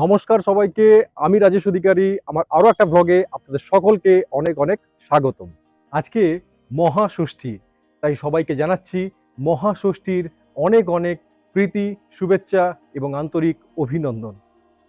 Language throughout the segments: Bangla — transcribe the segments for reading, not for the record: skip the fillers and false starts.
নমস্কার সবাইকে। আমি রাজেশ অধিকারী। আমার আরও একটা ব্লগে আপনাদের সকলকে অনেক অনেক স্বাগতম। আজকে মহাষষ্ঠী, তাই সবাইকে জানাচ্ছি মহাষষ্ঠীর অনেক অনেক প্রীতি, শুভেচ্ছা এবং আন্তরিক অভিনন্দন।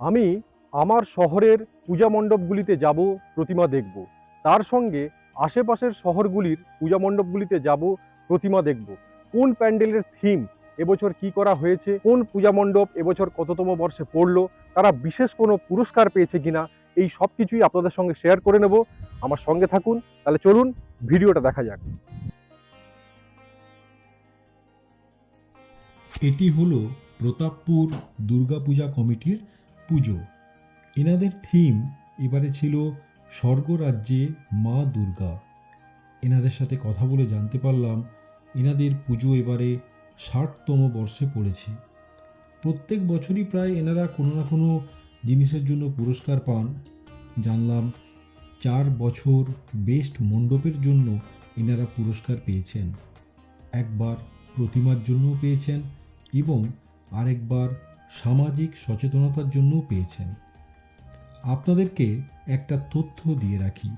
আমি আমার শহরের পূজা মণ্ডপগুলিতে যাব, প্রতিমা দেখব। তার সঙ্গে আশেপাশের শহরগুলির পূজা মণ্ডপগুলিতে যাব, প্রতিমা দেখব। কোন প্যান্ডেলের থিম এবছর কি করা হয়েছে, কোন পূজা মণ্ডপ এবছর কততম বর্ষে পড়লো, তারা বিশেষ কোনো পুরস্কার পেয়েছে কিনা, এই সব কিছুই আপনাদের সঙ্গে শেয়ার করে নেব। আমার সঙ্গে থাকুন। তাহলে চলুন ভিডিওটা দেখা যাক। এটি হলো প্রতাপপুর দুর্গাপূজা কমিটির পুজো। এনাদের থিম এবারে ছিল স্বর্গরাজ্যে মা দুর্গা। এনাদের সাথে কথা বলে জানতে পারলাম এনাদের পুজো এবারে 60তম বর্ষে পড়েছে। প্রত্যেক বছরই প্রায় এনারা কোনো না কোনো জিনিসের জন্য পুরস্কার পান। জানলাম 4 বছর বেস্ট মণ্ডপের জন্য এনারা পুরস্কার পেয়েছেন, একবার প্রতিমার জন্যও পেয়েছেন এবং আরেকবার সামাজিক সচেতনতার জন্যও পেয়েছেন। আপনাদেরকে একটা তথ্য দিয়ে রাখি,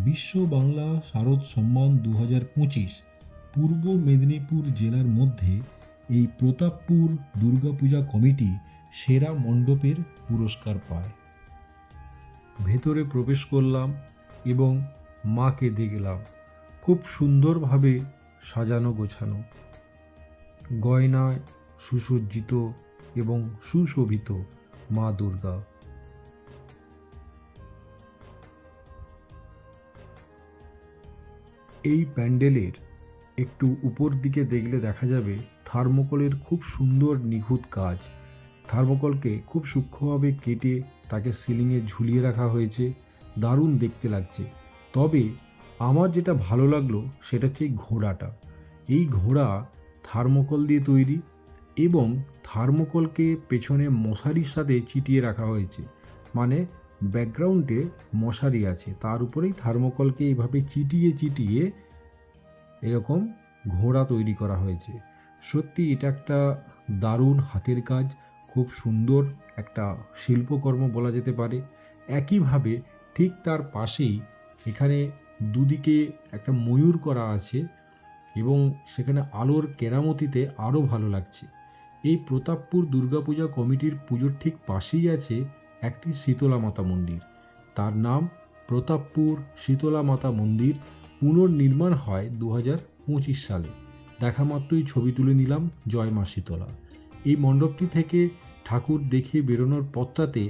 বিশ্ব বাংলা শারদ সম্মান 2025 পূর্ব মেদিনীপুর জেলার মধ্যে এই প্রতাপপুর দুর্গাপূজা কমিটি সেরা মণ্ডপের পুরস্কার পায়। ভেতরে প্রবেশ করলাম এবং মাকে দেখলাম, খুব সুন্দরভাবে সাজানো গোছানো, গয়নায় সুসজ্জিত এবং সুশোভিত মা দুর্গা। এই প্যান্ডেলের একটু উপর দিকে দেখলে দেখা যাবে থার্মোকলের খুব সুন্দর নিখুঁত কাজ। থার্মোকলকে খুব সূক্ষ্মভাবে কেটে তাকে সিলিংয়ে ঝুলিয়ে রাখা হয়েছে, দারুণ দেখতে লাগছে। তবে আমার যেটা ভালো লাগলো সেটা হচ্ছে এই ঘোড়াটা। এই ঘোড়া থার্মোকল দিয়ে তৈরি এবং থার্মোকলকে পেছনে মশারির সাথে চিটিয়ে রাখা হয়েছে, মানে ব্যাকগ্রাউন্ডে মশারি আছে, তার উপরেই থার্মোকলকে এইভাবে চিটিয়ে চিটিয়ে এরকম ঘোড়া তৈরি করা হয়েছে। সত্যি এটা একটা দারুণ হাতের কাজ, খুব সুন্দর একটা শিল্পকর্ম বলা যেতে পারে। একইভাবে ঠিক তার পাশেই এখানে দুদিকে একটা ময়ূর করা আছে এবং সেখানে আলোর কেরামতিতে আরও ভালো লাগছে। এই প্রতাপপুর দুর্গাপূজা কমিটির পুজোর ঠিক পাশেই আছে একটি শীতলা মাতা মন্দির। তার নাম প্রতাপপুর শীতলা মাতা মন্দির। পুনর্নির্মাণ হয় 2025 সালে। দেখা মাত্রই ছবি তুলে নিলাম জয় মা শীতলা। এই মণ্ডপটি থেকে ঠাকুর দেখে বেরোনোর পথটাতে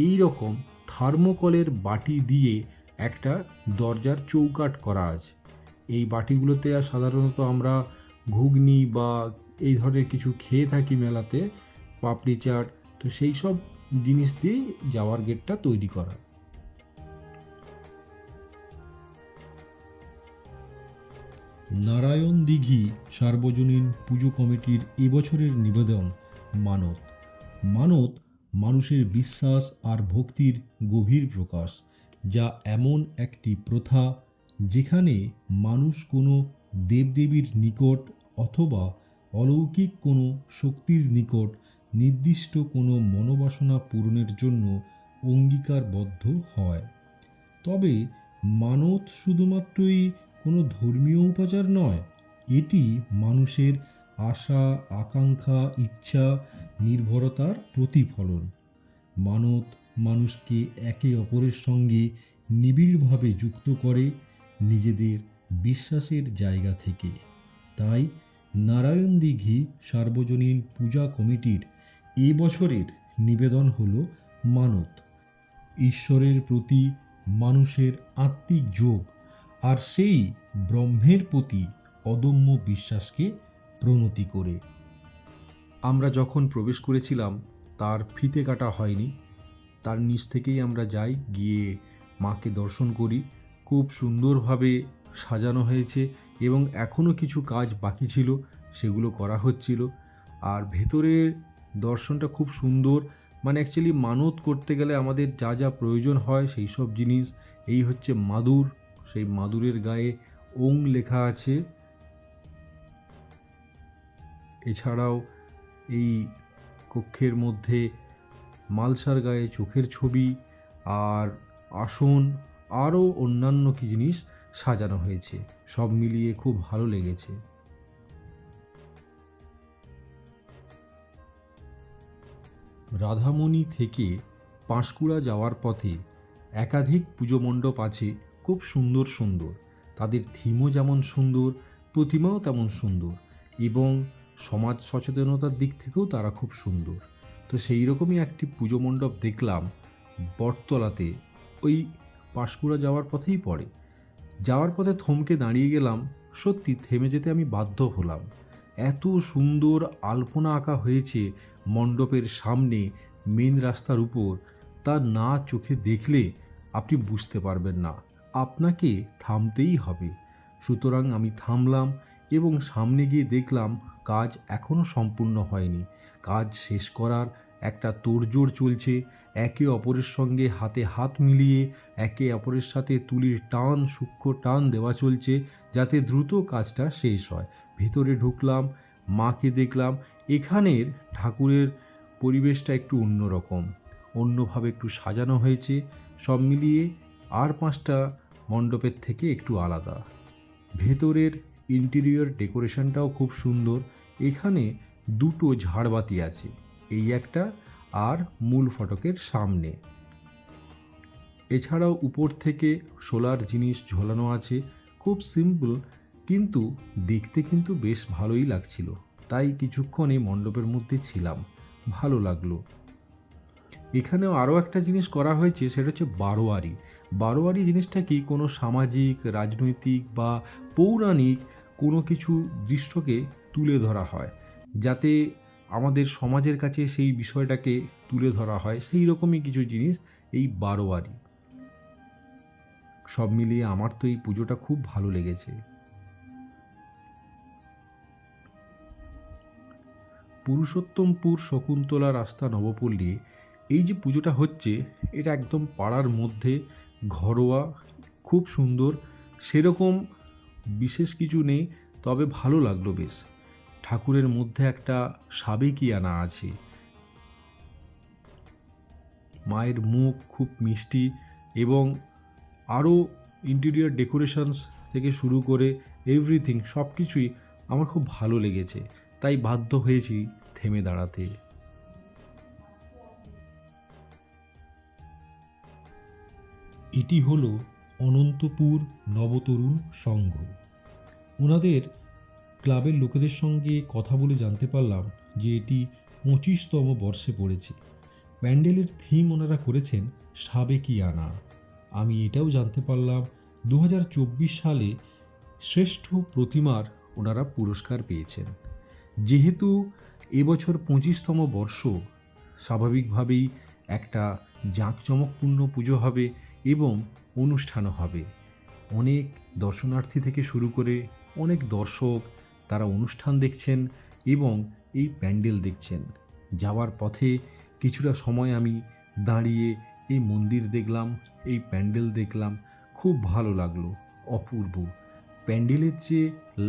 এই রকম থার্মোকলের বাটি দিয়ে একটা দরজার চৌকাঠ করা আছে। এই বাটিগুলোতে সাধারণত আমরা ঘুগনি বা এই ধরনের কিছু খেয়ে থাকি মেলাতে, পাপড়ি চাট, তো সেই সব জিনিস দিয়েই যাওয়ার গেটটা তৈরি করা। নারায়ণ দিঘি সার্বজনীন পুজো কমিটির এবছরের নিবেদন মানত। মানত মানুষের বিশ্বাস আর ভক্তির গভীর প্রকাশ, যা এমন একটি প্রথা যেখানে মানুষ কোনো দেবদেবীর নিকট অথবা অলৌকিক কোনো শক্তির নিকট নির্দিষ্ট কোনো মনোবাসনা পূরণের জন্য অঙ্গীকারবদ্ধ হয়। তবে মানত শুধুমাত্রই কোনো ধর্মীয় উপাচার নয়, এটি মানুষের আশা, আকাঙ্ক্ষা, ইচ্ছা, নির্ভরতার প্রতিফলন। মানত মানুষকে একে অপরের সঙ্গে নিবিড়ভাবে যুক্ত করে নিজেদের বিশ্বাসের জায়গা থেকে। তাই নারায়ণ দিঘি সার্বজনীন পূজা কমিটির এবছরের নিবেদন হল মানত, ঈশ্বরের প্রতি মানুষের আত্মিক যোগ আর সেই ব্রহ্মের প্রতি অদম্য বিশ্বাসকে প্রণতি করে। আমরা যখন প্রবেশ করেছিলাম তার ফিতে কাটা হয়নি, তার নিচ থেকেই আমরা যাই, গিয়ে মাকে দর্শন করি। খুব সুন্দরভাবে সাজানো হয়েছে এবং এখনও কিছু কাজ বাকি ছিল, সেগুলো করা হচ্ছিল। আর ভেতরের দর্শনটা খুব সুন্দর, মানে অ্যাকচুয়ালি মানত করতে গেলে আমাদের যা যা প্রয়োজন হয় সেই সব জিনিস। এই হচ্ছে মাদুর, সেই মাদুরের গায়ে ওং লেখা আছে। এছাড়াও এই কক্ষের মধ্যে মালসার গায়ে চোখের ছবি আর আসন আরও অন্যান্য কি জিনিস সাজানো হয়েছে। সব মিলিয়ে খুব ভালো লেগেছে। রাধামণি থেকে পাঁশকুড়া যাওয়ার পথে একাধিক পুজো মণ্ডপ আছে, খুব সুন্দর সুন্দর। তাদের থিমও যেমন সুন্দর, প্রতিমাও তেমন সুন্দর, এবং সমাজ সচেতনতার দিক থেকেও তারা খুব সুন্দর। তো সেই রকমই একটি পুজো মণ্ডপ দেখলাম বটতলাতে, ওই পাঁশকুড়া যাওয়ার পথেই পড়ে। যাওয়ার পথে থমকে দাঁড়িয়ে গেলাম, সত্যি থেমে যেতে আমি বাধ্য হলাম। এত সুন্দর আলপনা আঁকা হয়েছে মণ্ডপের সামনে, মেন রাস্তার উপর, তা না চোখে দেখলে আপনি বুঝতে পারবেন না, আপনাকে থামতেই হবে। সুতরাং আমি থামলাম এবং সামনে গিয়ে দেখলাম কাজ এখনও সম্পূর্ণ হয়নি। কাজ শেষ করার একটা তোড়জোড় চলছে। একে অপরের সঙ্গে হাতে হাত মিলিয়ে একে অপরের সাথে তুলির টান, সূক্ষ্ম টান দেওয়া চলছে যাতে দ্রুত কাজটা শেষ হয়। ভেতরে ঢুকলাম, মাকে দেখলাম। এখানের ঠাকুরের পরিবেশটা একটু অন্যরকম, অন্যভাবে একটু সাজানো হয়েছে। সব মিলিয়ে আর 5টা মণ্ডপের থেকে একটু আলাদা। ভেতরের ইন্টেরিয়র ডেকোরেশনটাও খুব সুন্দর। এখানে 2টো ঝাড়বাতি আছে, এই একটা আর মূল ফটকের সামনে। এছাড়াও উপর থেকে সোলার জিনিস ঝোলানো আছে। খুব সিম্পল, কিন্তু দেখতে কিন্তু বেশ ভালোই লাগছিল। তাই কিছুক্ষণ এই মণ্ডপের মধ্যে ছিলাম, ভালো লাগলো। এখানেও আরও একটা জিনিস করা হয়েছে, সেটা হচ্ছে বারোয়ারি। বারোয়ারি জিনিসটা কি, কোনো সামাজিক, রাজনৈতিক বা পৌরাণিক কোনো কিছু দৃশ্যকে তুলে ধরা হয়, যাতে আমাদের সমাজের কাছে সেই বিষয়টাকে তুলে ধরা হয়, সেই রকমই কিছু জিনিস এই বারোয়ারি। সব মিলিয়ে আমার তো এই পুজোটা খুব ভালো লেগেছে। পুরুষোত্তমপুর শকুন্তলা রাস্তা নবপল্লী, এই যে পুজোটা হচ্ছে, এটা একদম পাড়ার মধ্যে, ঘরোয়া, খুব সুন্দর। সেরকম বিশেষ কিছু নেই, তবে ভালো লাগলো বেশ। ঠাকুরের মধ্যে একটা সাবেকিয়ানা আছে। মায়ের মুখ খুব মিষ্টি, এবং আরও ইন্টেরিয়র ডেকোরেশনস থেকে শুরু করে এভরিথিং, সব কিছুই আমার খুব ভালো লেগেছে। তাই বাধ্য হয়েছি থেমে দাঁড়াতে। এটি হলো অনন্তপুর নবতরুণ সংঘ। ওনাদের ক্লাবের লোকেদের সঙ্গে কথা বলে জানতে পারলাম যে এটি 25তম বর্ষে পড়েছে। প্যান্ডেলের থিম ওনারা করেছেন সাবেকিয়ানা। আমি এটাও জানতে পারলাম 2024 সালে শ্রেষ্ঠ প্রতিমার ওনারা পুরস্কার পেয়েছেন। যেহেতু এবছর 25তম বর্ষ, স্বাভাবিকভাবেই একটা জাঁকজমকপূর্ণ পুজো হবে এবং অনুষ্ঠানও হবে। অনেক দর্শনার্থী থেকে শুরু করে অনেক দর্শক, তারা অনুষ্ঠান দেখছেন এবং এই প্যান্ডেল দেখছেন। যাওয়ার পথে কিছুটা সময় আমি দাঁড়িয়ে এই মন্দির দেখলাম, এই প্যান্ডেল দেখলাম, খুব ভালো লাগলো, অপূর্ব। প্যান্ডেলের যে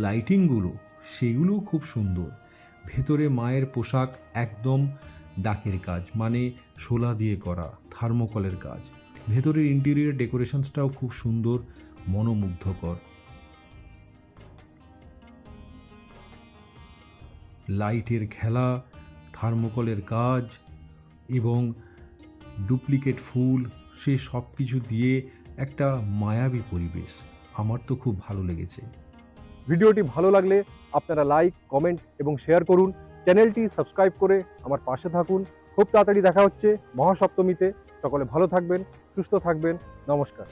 লাইটিংগুলো, সেগুলোও খুব সুন্দর। ভেতরে মায়ের পোশাক একদম ডাকের কাজ, মানে শোলা দিয়ে করা, থার্মোকলের কাজ। ভেতরের ইন্টেরিয়র ডেকোরেশনসটাও খুব সুন্দর, মনোমুগ্ধকর। লাইটের খেলা, থার্মোকলের কাজ এবং ডুপ্লিকেট ফুল, সে সব কিছু দিয়ে একটা মায়াবী পরিবেশ। আমার তো খুব ভালো লেগেছে। ভিডিওটি ভালো লাগলে আপনারা লাইক, কমেন্ট এবং শেয়ার করুন। চ্যানেলটি সাবস্ক্রাইব করে আমার পাশে থাকুন। খুব তাড়াতাড়ি দেখা হচ্ছে মহাসপ্তমীতে। সকলে ভালো থাকবেন, সুস্থ থাকবেন। নমস্কার।